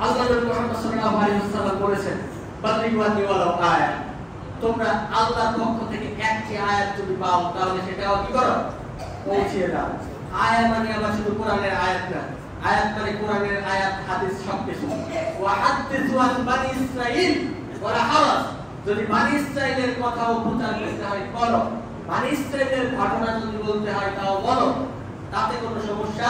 আল্লাহ নবী মুহাম্মদ সাল্লাল্লাহু আলাইহি ওয়াসাল্লাম বলেছেন, বাল্লিগু আন্নী ওয়ালাউ আয়া, তোমরা আল্লাহর পক্ষ থেকে একটি আয়াত যদি পাও তাহলে সেটাও কি করো, পৌঁছে দাও। আয়াত মানে আবার শুধু কোরআনের আয়াত না, আয়াত মানে কোরআনের আয়াত, হাদিস সবকিছু। ওয়া হাদিসু আন বানি ইসরাঈল ওয়ালা হারাজ, যদি বানি ইসরাঈলের কথাও প্রচার করতে হয় করো, বানি ইসরাঈলের ঘটনা যদি বলতে হয় তাও বলো, তাতে কোনো সমস্যা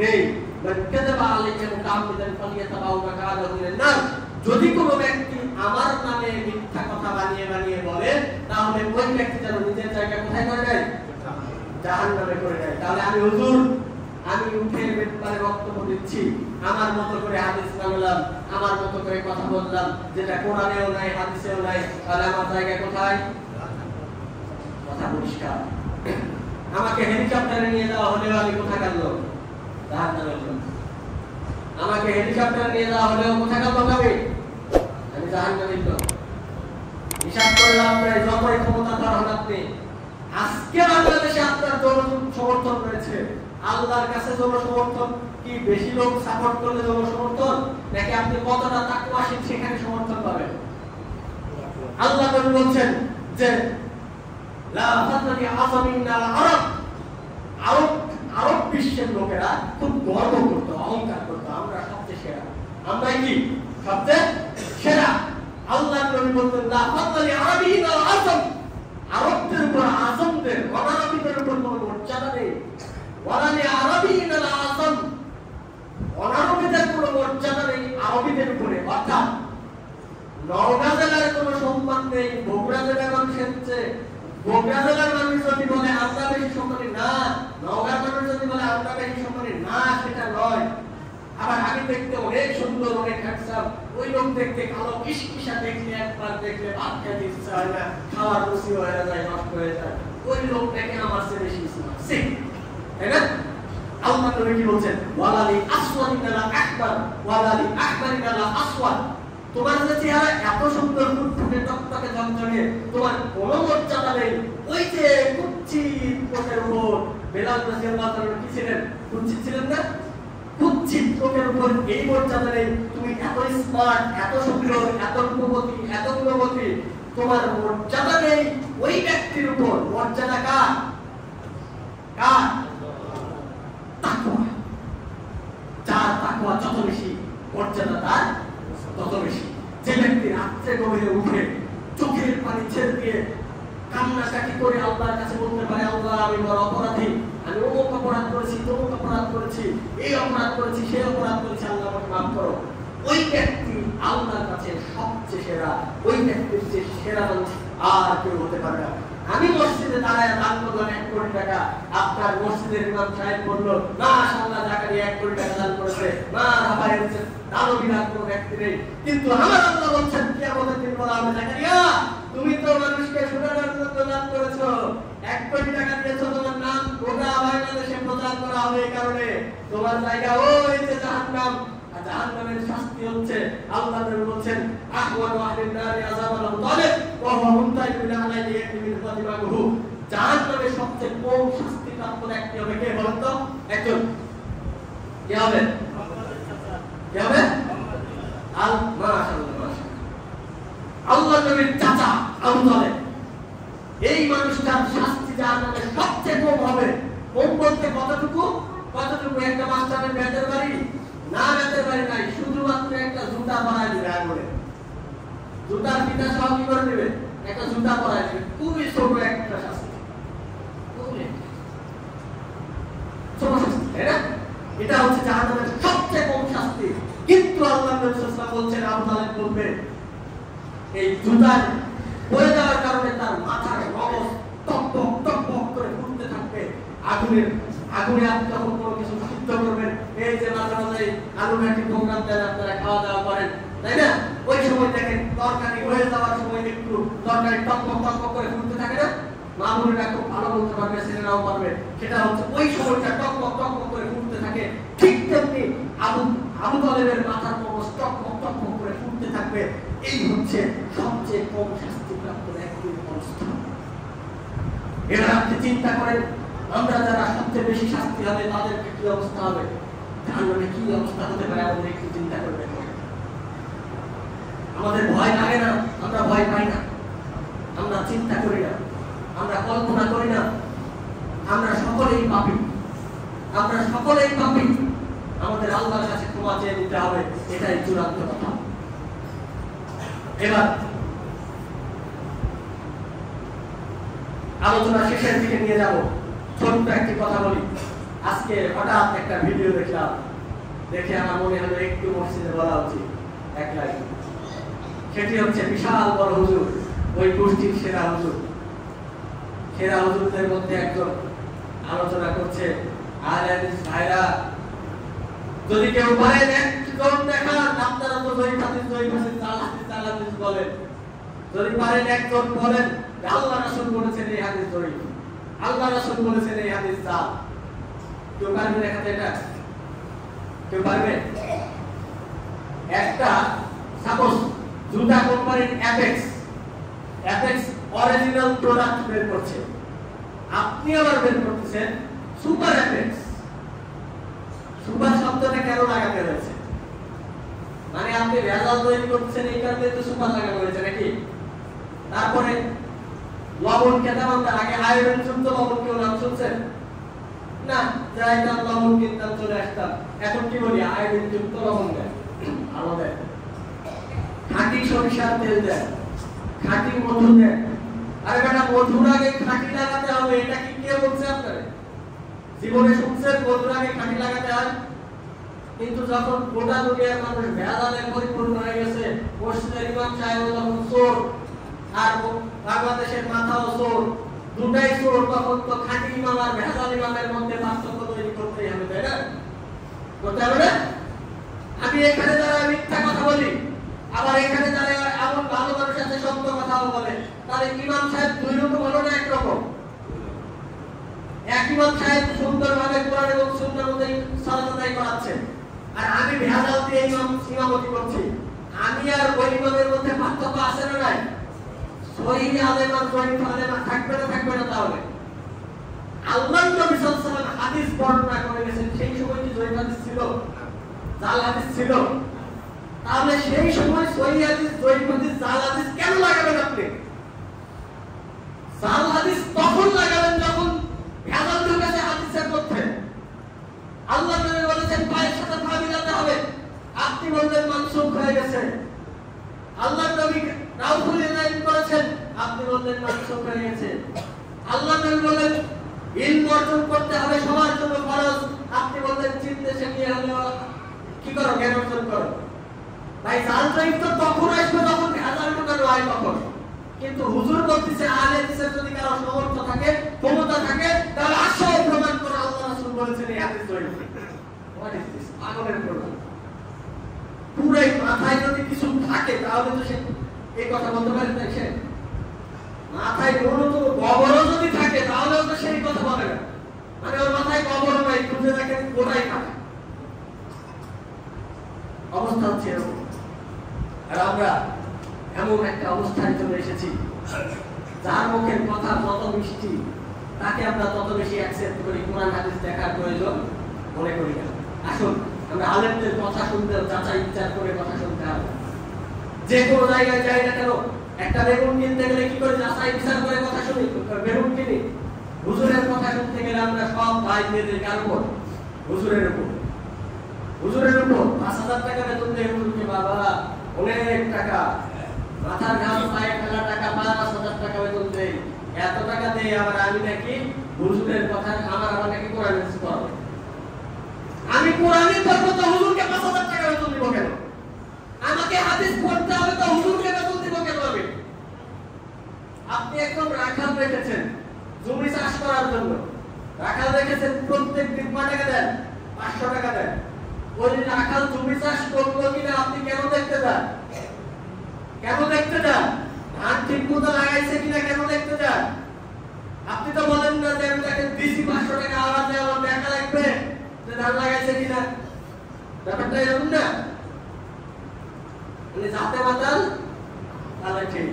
নেই। মান কাযাবা আলাইকা মুতাআম্মিদান ফালিয়াতাবাউ মাকাদাহু মিনান নার, যদি কোনো ব্যক্তি আমার নামে মিথ্যা কথা বানিয়ে বানিয়ে বলে তাহলে ওই ব্যক্তি যেন নিজের জায়গা কোথায় করে দেয়, জাহান্নামে করে দেয়। তাহলে আমি হুজুর, আমি উঠে ব্যাপারে বক্তব্য দিচ্ছি, আমার মতো করে হাদিস বানালাম, আমার মতো করে কথা বললাম, যেটা কোরআনেও নাই হাদিসেও নাই, তাহলে আমার জায়গা কোথায়? কথা পরিষ্কার। আমাকে হেলিকপ্টারে নিয়ে যাওয়া হলেও আমি কোথাকার লোক? জাহান্নামের লোক। আমাকে হেলিকপ্টারে নিয়ে যাওয়া হলেও কোথাকার লোক আমি? আমি জাহান্নামের লোক। হিসাব করলাম প্রায় যতই ক্ষমতাধর হন আপনি, আজকে বাংলাদেশে আপনার জনসমর্থন রয়েছে, আল্লাহর কাছে জনসমর্থন কি বেশি লোক সাপোর্ট করলে জনসমর্থন, নাকি আপনি কতটা তাকওয়াশীল সেখানে সমর্থন পাবেন? আল্লাহ নবী বলছেন যে লা ফাদলি আযামিন আল আরব, আরব বিশ্বের লোকেরা খুব গর্ব করত, অহংকার করত, আমরা সবচেয়ে সেরা, আমরা কি সবচেয়ে সেরা। আল্লাহ নবী বলতেন লা ফাদলি আরাবিন আল আযম, আরবদের উপর আযমদের, অনারবীদের উপর কোনো মর্যাদা নেই। ওয়ালানি আরাবিন আল আযম, অনারবীদের কোনো মর্যাদা নেই আরবীদের উপরে। অর্থাৎ নওগাঁ জেলার কোনো সম্মান নেই বগুড়া জেলার মানুষের চেয়ে। বগুড়া জেলার মানুষ যদি বলে আমরা বেশি সম্মানী, না। নওগাঁর মানুষ যদি বলে আমরা বেশি সম্মানী, না, সেটা নয়। আবার আমি দেখতে অনেক সুন্দর, অনেক হ্যান্ডসাম, ওই লোক দেখতে কালো কিসকিসা, দেখলে একবার দেখলে ভাত খেতে ইচ্ছা হয় না, খাওয়ার রুচি হয়ে যায়, নষ্ট হয়ে যায়, ওই লোকটাকে আমার চেয়ে বেশি ইচ্ছা, তাই না? আল্লাহ নবী কি বলছেন? ওয়ালালি আসওয়াদিন আলা আকবার ওয়ালালি আকবারিন আলা আসওয়াদ, তোমার যে চেহারা এত সুন্দর, ফুটফুটে, টকটকে, ঝকঝকে, তোমার কোনো মর্যাদা নেই। ওই যে কুচ্ছিত কোটের উপর বেলাল রাদিয়াল্লাহু তাআলা কি ছিলেন? কুচ্ছিত ছিলেন না? কুচ্ছিত কোটের উপর এই মর্যাদা নেই। তুমি এত স্মার্ট, এত সুন্দর, এত রূপবতী, এত গুণবতী, তোমার মর্যাদা নেই ওই ব্যক্তির উপর। মর্যাদা কার? কার? তাকওয়া। যার তাকওয়া যত বেশি, মর্যাদা তার তত বেশি। যে ব্যক্তি রাত্রে গভীরে উঠে চোখের পানি ছেড়ে দিয়ে কান্নাকাটি করে আল্লাহর কাছে বলতে পারে, আল্লাহ আমি বড় অপরাধী, আমি অমুক অপরাধ করেছি, তমুক অপরাধ করেছি, এই অপরাধ করেছি, সেই অপরাধ করেছি, আল্লাহ আমাকে মাফ করো, ওই ব্যক্তি আল্লাহর কাছে সবচেয়ে সেরা। ওই ব্যক্তির যে সেরা মানুষ আর কেউ হতে পারে না। আমি মসজিদে দাঁড়ায় দান করলাম 1 কোটি টাকা, আপনার মসজিদের ইমাম সাহেব বলল মাশাআল্লাহ জাকারিয়া 1 কোটি টাকা দান করেছে, মারহাবা হয়েছে, দানও বিরাট কোনো ব্যক্তি নেই। কিন্তু আমার আল্লাহ বলছেন কিয়ামতের দিন বলা হবে, জাকারিয়া তুমি তো মানুষকে শোনানোর জন্য দান করেছো, 1 কোটি টাকা দিয়েছো, তোমার নাম গোটা বাংলাদেশে প্রচার করা হবে, এই কারণে তোমার জায়গা ওই যে জাহান্নাম। জাহান্নামের শাস্তি হচ্ছে, আল্লাহ নবী বলেন আহওয়ানু আহলিন নারি আযাবান তালিব ওয়া হুয়া মুনতাহিবুন আলাইহি ইয়াকমিল ফাতিমাহু, জাহান্নামের সবচেয়ে কম শাস্তি প্রাপ্ত ব্যক্তি হবে কে বলেন তো? একজন কে হবে? কে হবে? মাশাআল্লাহ, আল্লাহ নবীর চাচা আবু তালেব, এই মানুষটার শাস্তি জাহান্নামের সবচেয়ে কম হবে। কম বলতে কতটুকু? কতটুকু? একটা মাস্টারের বেতের বাড়ি না, বেতের বাড়ি নাই, শুধুমাত্র একটা জুতা পরায় দিবে, আগুনে জুতার ফিতা সহ কি করে দিবে? একটা জুতা পরায় দিবে। খুবই ছোট একটা শাস্তি, ছোট শাস্তি, তাই না? এটা হচ্ছে জাহান্নামের সবচেয়ে কম শাস্তি। কিন্তু আল্লাহ নবী সাল্লাল্লাহু আলাইহি ওয়াসাল্লাম বলছেন আবু তালেব বলবে এই জুতার পড়ে যাওয়ার কারণে তার মাথার মগজ টকটক টকটক করে ফুটতে থাকবে। আগুনে আপনি যখন কোনো কিছু সিদ্ধ করবেন, এই যে মাঝে মাঝে আলু ঘাটি প্রোগ্রাম দেন, আপনারা খাওয়া দাওয়া করেন, তাই না? ওই সময় দেখেন তরকারি হয়ে যাওয়ার সময় একটু তরকারি টকটক টকটক করে ফুটতে থাকে না? মামুনিরা খুব ভালো বলতে পারবে, ছেলেরাও পারবে, সেটা হচ্ছে ওই সময়টা টকটক টকটক করে ফুটতে থাকে। ঠিক তেমনি আবু তালেবের মাথার মগজ টকটক টকটক করে ফুটতে থাকবে। এই হচ্ছে সবচেয়ে কম শাস্তিপ্রাপ্ত ব্যক্তির অবস্থা। এবার আপনি চিন্তা করেন, আমরা যারা সবচেয়ে বেশি শাস্তি হবে তাদের কি অবস্থা হবে? জাহান্নামে কি অবস্থা হতে পারে আমাদের একটু চিন্তা করে দেখুন। আমাদের ভয় লাগে না, আমরা ভয় পাই না, আমরা চিন্তা করি না, আমরা কল্পনা করি না। আমরা সকলেই পাপী, আমরা সকলেই পাপী। আমাদের আল্লাহর কাছে ক্ষমা চেয়ে নিতে হবে, এটাই চূড়ান্ত কথা। এবার আলোচনা শেষের দিকে নিয়ে যাব। ছোট্ট একটি কথা বলি। আজকে হঠাৎ একটা ভিডিও দেখলাম, দেখে আমার মনে হলো একটু মসজিদে বলা উচিত এক লাইন। সেটি হচ্ছে বিশাল বড় হুজুর, ওই গোষ্ঠীর সেরা হুজুর, সেরা হুজুরদের মধ্যে একজন আলোচনা করছে, আহলে হাদিস ভাইরা যদি কেউ পারেন একজন দেখান, আপনারা তো জয়ী হাদিস জাল হাদিস বলেন, যদি পারেন একজন বলেন আল্লাহ রাসূল বলেছেন এই হাদিস জয়ী, আল্লাহ রাসূল বলেছেন এই হাদিস জাল। কেউ পারবে দেখাতে এটা? কেউ পারবে? একটা সাপোজ জুতা কোম্পানির অ্যাপেক্স অরিজিনাল প্রোডাক্ট বের করছে, আপনি আবার বের করতেছেন সুপার অ্যাপেক্স। সুপার শব্দটা কেন লাগাতে হয়েছে? মানে আপনি ভেজাল তৈরি করতেছেন, এই কারণে তো সুপার লাগানো হয়েছে নাকি? তারপরে লবণ খেতাম আমরা আগে, আয়রন যুক্ত লবণ কেউ নাম শুনছেন না? যাইতাম লবণ কিনতাম চলে আসতাম, এখন কি বলি আয়রন যুক্ত লবণ দেয়, আলো দেয়, খাঁটি সরিষার তেল দেয়, খাঁটি মধু দেয়। আরে বেটা, মধুর আগে খাঁটি লাগাতে হবে, এটা কি কে বলছে আপনারে? জীবনে শুনছেন মধুর আগে খাঁটি লাগাতে হয়? কিন্তু যখন গোটা দুনিয়ার মানুষ ভেজালে পরিপূর্ণ হয়ে গেছে, মসজিদের ইমাম সাহেব যখন চোর আর বাংলাদেশের মাথাও চোর, দুটাই চোর, তখন তো খাঁটি ইমাম আর ভেজাল ইমামের মধ্যে পার্থক্য তৈরি করতেই হবে, তাই না? করতে হবে না? আমি এখানে যারা মিথ্যা কথা বলি, আবার এখানে যারা এমন ভালো মানুষ আছে সত্য কথাও বলে, তাহলে ইমাম সাহেব দুই রকম হলো না একরকম? এক ইমাম সাহেব সুন্দরভাবে কোরআন এবং সুন্নাহ অনুযায়ী সালাত আদায় করাচ্ছেন, আর আমি ভেজাল দিয়ে ইমামতি করছি। আমি আর ওই ইমামের মধ্যে পার্থক্য আছে না নাই? সহিহ আলেম আর জয়ীফ আলেম থাকবে না? তাহলে আল্লাহর নবী সাল্লাল্লাহু আলাইহি ওয়াসাল্লাম হাদিস বর্ণনা করে গেছেন, সেই সময় কি জয়ীফ হাদিস ছিল, জাল হাদিস ছিল? তাহলে সেই সময় সহিহ হাদিস, জয়ীফ হাদিস, জাল হাদিস কেন লাগাবেন আপনি? জাল হাদিস তখন লাগাবেন যখন ভেজাল ঢুকেছে হাদিসের মধ্যে। আল্লাহ নবী বলেছেন পায়ের সাথে পা মিলাতে হবে, আপনি বললেন মানসুখ হয়ে গেছে। আল্লাহ নবী রাউফুল ইলাইন করেছেন, আপনি বললেন মানসুখ হয়ে গেছে। আল্লাহ নবী বলেন ইলম অর্জন করতে হবে, সবার জন্য ফরজ, আপনি বললেন চিনতে শিখিয়ে হলো কি করো, জ্ঞান অর্জন করো। ভাই জাল জয়ীফ তো তখন আসবে যখন ভেজাল ঢুকানো হয় তখন। কিন্তু হুজুর বলতেছে আহলে হাদিসের যদি কারো সামর্থ্য থাকে, ক্ষমতা থাকে, তাহলে আসো প্রমাণ করো আল্লাহ রাসূল বলেছেন এই হাদিস জয়ীফ। What is this? পাগলের প্রমাণ। পুরাই মাথায় যদি কিছু থাকে তাহলে তো সে এই কথা বলতে পারে না। সে মাথায় ন্যূনতম গবরও যদি থাকে তাহলেও তো সেই কথা বলে না। মানে ওর মাথায় গবর নাই, খুঁজে দেখেন কোথায় থাকে। অবস্থা হচ্ছে এরকম। আর আমরা এমন একটা অবস্থায় চলে এসেছি, যার মুখের কথা যত মিষ্টি তাকে আমরা তত বেশি অ্যাকসেপ্ট করি, কোরআন হাদিস দেখার প্রয়োজন মনে করি না। আসুন আমরা আলেমদের কথা শুনতে, যাচাই বিচার করে কথা শুনতে হবে। যে কোনো জায়গায় যাই না কেন, একটা বেগুন কিনতে গেলে কি করে যাচাই বিচার করে কথা শুনি, বেগুন কিনি। হুজুরের কথা শুনতে গেলে আমরা সব ভাই দিয়ে দিই কার উপর? হুজুরের উপর। হুজুরের উপর ৫,০০০ টাকা বেতন দিয়ে হুজুরকে বাবা অনেক টাকা, মাথার ঘাম পায়ে ফেলা টাকা, ৫,০০০ টাকা বেতন দেই, এত টাকা দেই, আবার আমি নাকি হুজুরের কথা আমার নাকি কোরআন হাদিস পড়াবো। আমি কোরআনই পড়বো তো হুজুরকে ৫,০০০ টাকা বেতন দিব কেন? আমাকে হাদিস পড়তে হবে তো হুজুরকে বেতন দিব কেন আমি? আপনি একদম রাখাল রেখেছেন জমি চাষ করার জন্য, রাখাল রেখেছেন, প্রত্যেক দিন কয় টাকা দেন? ৫০০ টাকা দেন। ওই রাখাল জমি চাষ করলো কিনা আপনি কেন দেখতে যান? কেন দেখতে যান? ধান ঠিক মতো লাগাইছে কিনা কেন দেখতে যান? আপনি তো বলেন না যে আমি তাকে দিছি ৫০০ টাকা, আলাদা আমার দেখা লাগবে যে ধান লাগাইছে কিনা। ব্যাপারটা এরকম না, মানে যাতে মাতাল তাহলে ঠিক,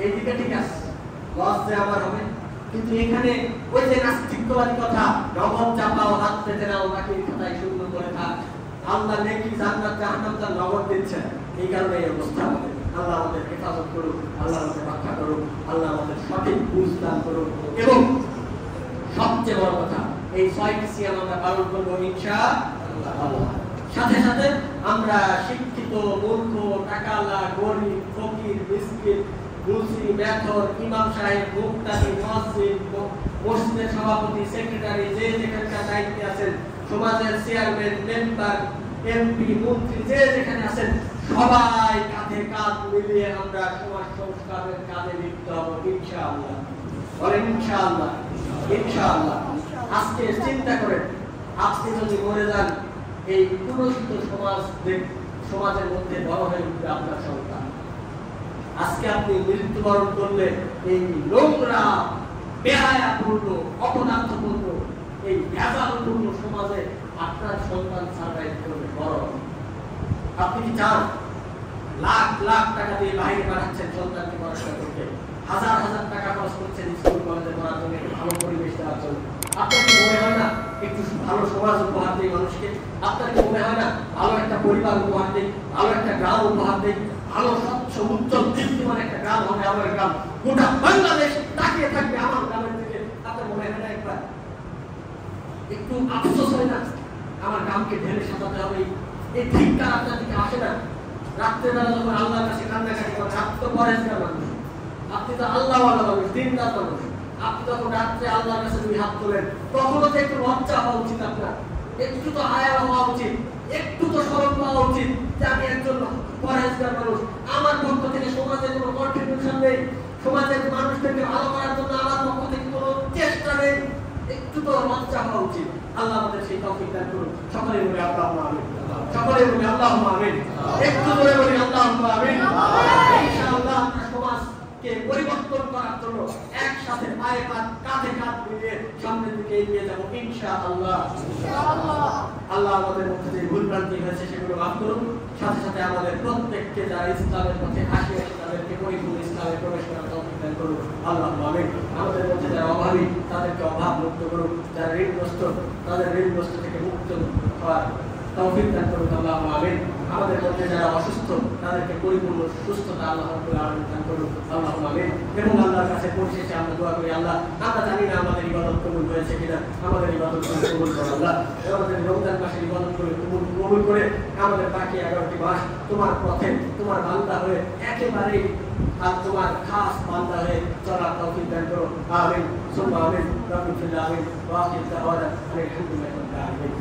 এইদিকে ঠিক আছে, লস যে আমার হবে। কিন্তু এখানে ওই যে নাস্তিকবাদী কথা, নগদ চাপাও, হাত পেতে নাও, বাকির খাতায় শূন্য করে থাক, আল্লাহ নেকি জান্নাত জাহান্নাম তার নগদ দিচ্ছে, এই কারণে এই অবস্থা হবে। আল্লাহ আমাদের হেফাজত করুক, আল্লাহ আমাদের রক্ষা করুক, আল্লাহ আমাদের সঠিক বুঝ দান করুক। এবং সবচেয়ে বড় কথা, এই 6টি সিয়াম আমরা পালন করবো ইনশাআল্লাহ। সাথে সাথে আমরা শিক্ষিত, মূর্খ, টাকাওয়ালা, গরিব, ফকির, মিসকিন, মুসলিম, মেথর, ইমাম সাহেব, মুক্তাদি, মুয়াজ্জিন, মসজিদের সভাপতি, সেক্রেটারি, যে যেখানকার দায়িত্বে আছেন, সমাজের চেয়ারম্যান, মেম্বার, এমপি, মন্ত্রী, যে যেখানে আছেন, সবাই কাঁধে কাঁধ মিলিয়ে আমরা সমাজ সংস্কারের কাজে লিপ্ত হব ইনশাআল্লাহ। বলেন ইনশাআল্লাহ। ইনশাআল্লাহ। আজকে চিন্তা করেন, আপনি যদি মরে যান, এই কুলসিত সমাজের মধ্যে বড় হয়ে উঠবে আপনার সন্তান। আজকে আপনি মৃত্যুবরণ করলে এই নোংরা, বেহায়াপূর্ণ, অপদার্থপূর্ণ, এই ভেজালপূর্ণ সমাজে আপনার সন্তান সার্ভাইভ করবে, বড়। আপনি কি চান লাখ লাখ টাকা দিয়ে বাইরে পাঠাচ্ছেন সন্তানকে পড়াশোনা করতে, হাজার হাজার টাকা খরচ করছেন স্কুল কলেজে পড়ার জন্য, ভালো পরিবেশ দেওয়ার জন্য? আপনার কি মনে হয় না একটু ভালো সমাজ উপহার দেয় মানুষকে? আপনার কি মনে হয় না ভালো একটা পরিবার উপহার দেয়, ভালো একটা গ্রাম উপহার দেয়, ভালো স্বচ্ছ উজ্জ্বল দীপ্তিমান একটা গ্রাম হবে আমার গ্রাম, গোটা বাংলাদেশ তাকিয়ে থাকবে আমার গ্রামের দিকে? আপনার মনে হয় না একবার একটু আফসোস হয় না আমার গ্রামকে ঢেলে সাজাতে হবে? এই ঠিকটা আপনার দিকে আসে না? রাত্রেবেলা যখন আল্লাহর কাছে কান্নাকাটি করেন, আপনি তো পরেজগার মানুষ, আপনি তো আল্লাহওয়ালা মানুষ, দিনদার মানুষ, আপনি যখন রাত্রে আল্লাহর কাছে দুই হাত তোলেন, তখনও তো একটু লজ্জা হওয়া উচিত আপনার, একটু তো হায়া হওয়া উচিত, একটু তো শরম পাওয়া উচিত যে আমি একজন পরেজগার মানুষ, আমার পক্ষ থেকে সমাজে কোনো কন্ট্রিবিউশন নেই, সমাজের মানুষদেরকে ভালো করার জন্য আমার পক্ষ থেকে কোনো চেষ্টা নেই, একটু তো লজ্জা হওয়া উচিত। আল্লাহ আমাদের সেই তৌফিক দান করুন। সকলে বলি আল্লাহুম্মা আমিন। সকলে বলি আল্লাহুম্মা আমিন। একটু জোরে বলি আল্লাহুম্মা আমিন। ইনশাআল্লাহ আমরা সমাজকে পরিবর্তন করার জন্য একসাথে পায়ে পায়ে কাঁধে কাঁধ মিলিয়ে সামনের দিকে এগিয়ে যাব ইনশাআল্লাহ। ইনশাআল্লাহ। আল্লাহ আমাদের মধ্যে যে ভুলভ্রান্তি হয়েছে সেগুলো মাফ করুন। সাথে সাথে আমাদের প্রত্যেককে যারা ইসলামের পথে আসে তাদেরকে পরিপূর্ণ ইসলামে প্রবেশ করার তৌফিক দান করুন। আল্লাহুম্মা আমিন। আমাদের মধ্যে যারা অভাবী তাদেরকে অভাব মুক্ত করুন, যারা ঋণগ্রস্ত তাদের ঋণগ্রস্ত থেকে মুক্ত হওয়ার তৌফিক দান করুন। আল্লাহুম্মা আমিন। আমাদের মধ্যে যারা অসুস্থ তাদেরকে পরিপূর্ণ সুস্থতা আল্লাহ রাব্বুল আলামিন দান করুন। আল্লাহুম্মা আমিন। এবং আল্লাহর কাছে পরিশেষে আমরা দোয়া করি, আল্লাহ আমরা জানি না আমাদের ইবাদত কবুল হয়েছে কিনা, আমাদের ইবাদত কবুল করো আল্লাহ। আমাদের রমজান মাসের ইবাদত করে কবুল করে আমাদের বাকি 11টি মাস তোমার পথে তোমার বান্দা হয়ে একেবারে আর তোমার খাস বান্দা হয়ে চলার তৌফিক দান করো। আমিন সুম্মা আমিন। রাব্বিল আলামিন ওয়া আখির দাওয়ানা আলহামদুলিল্লাহি রাব্বিল আলামিন।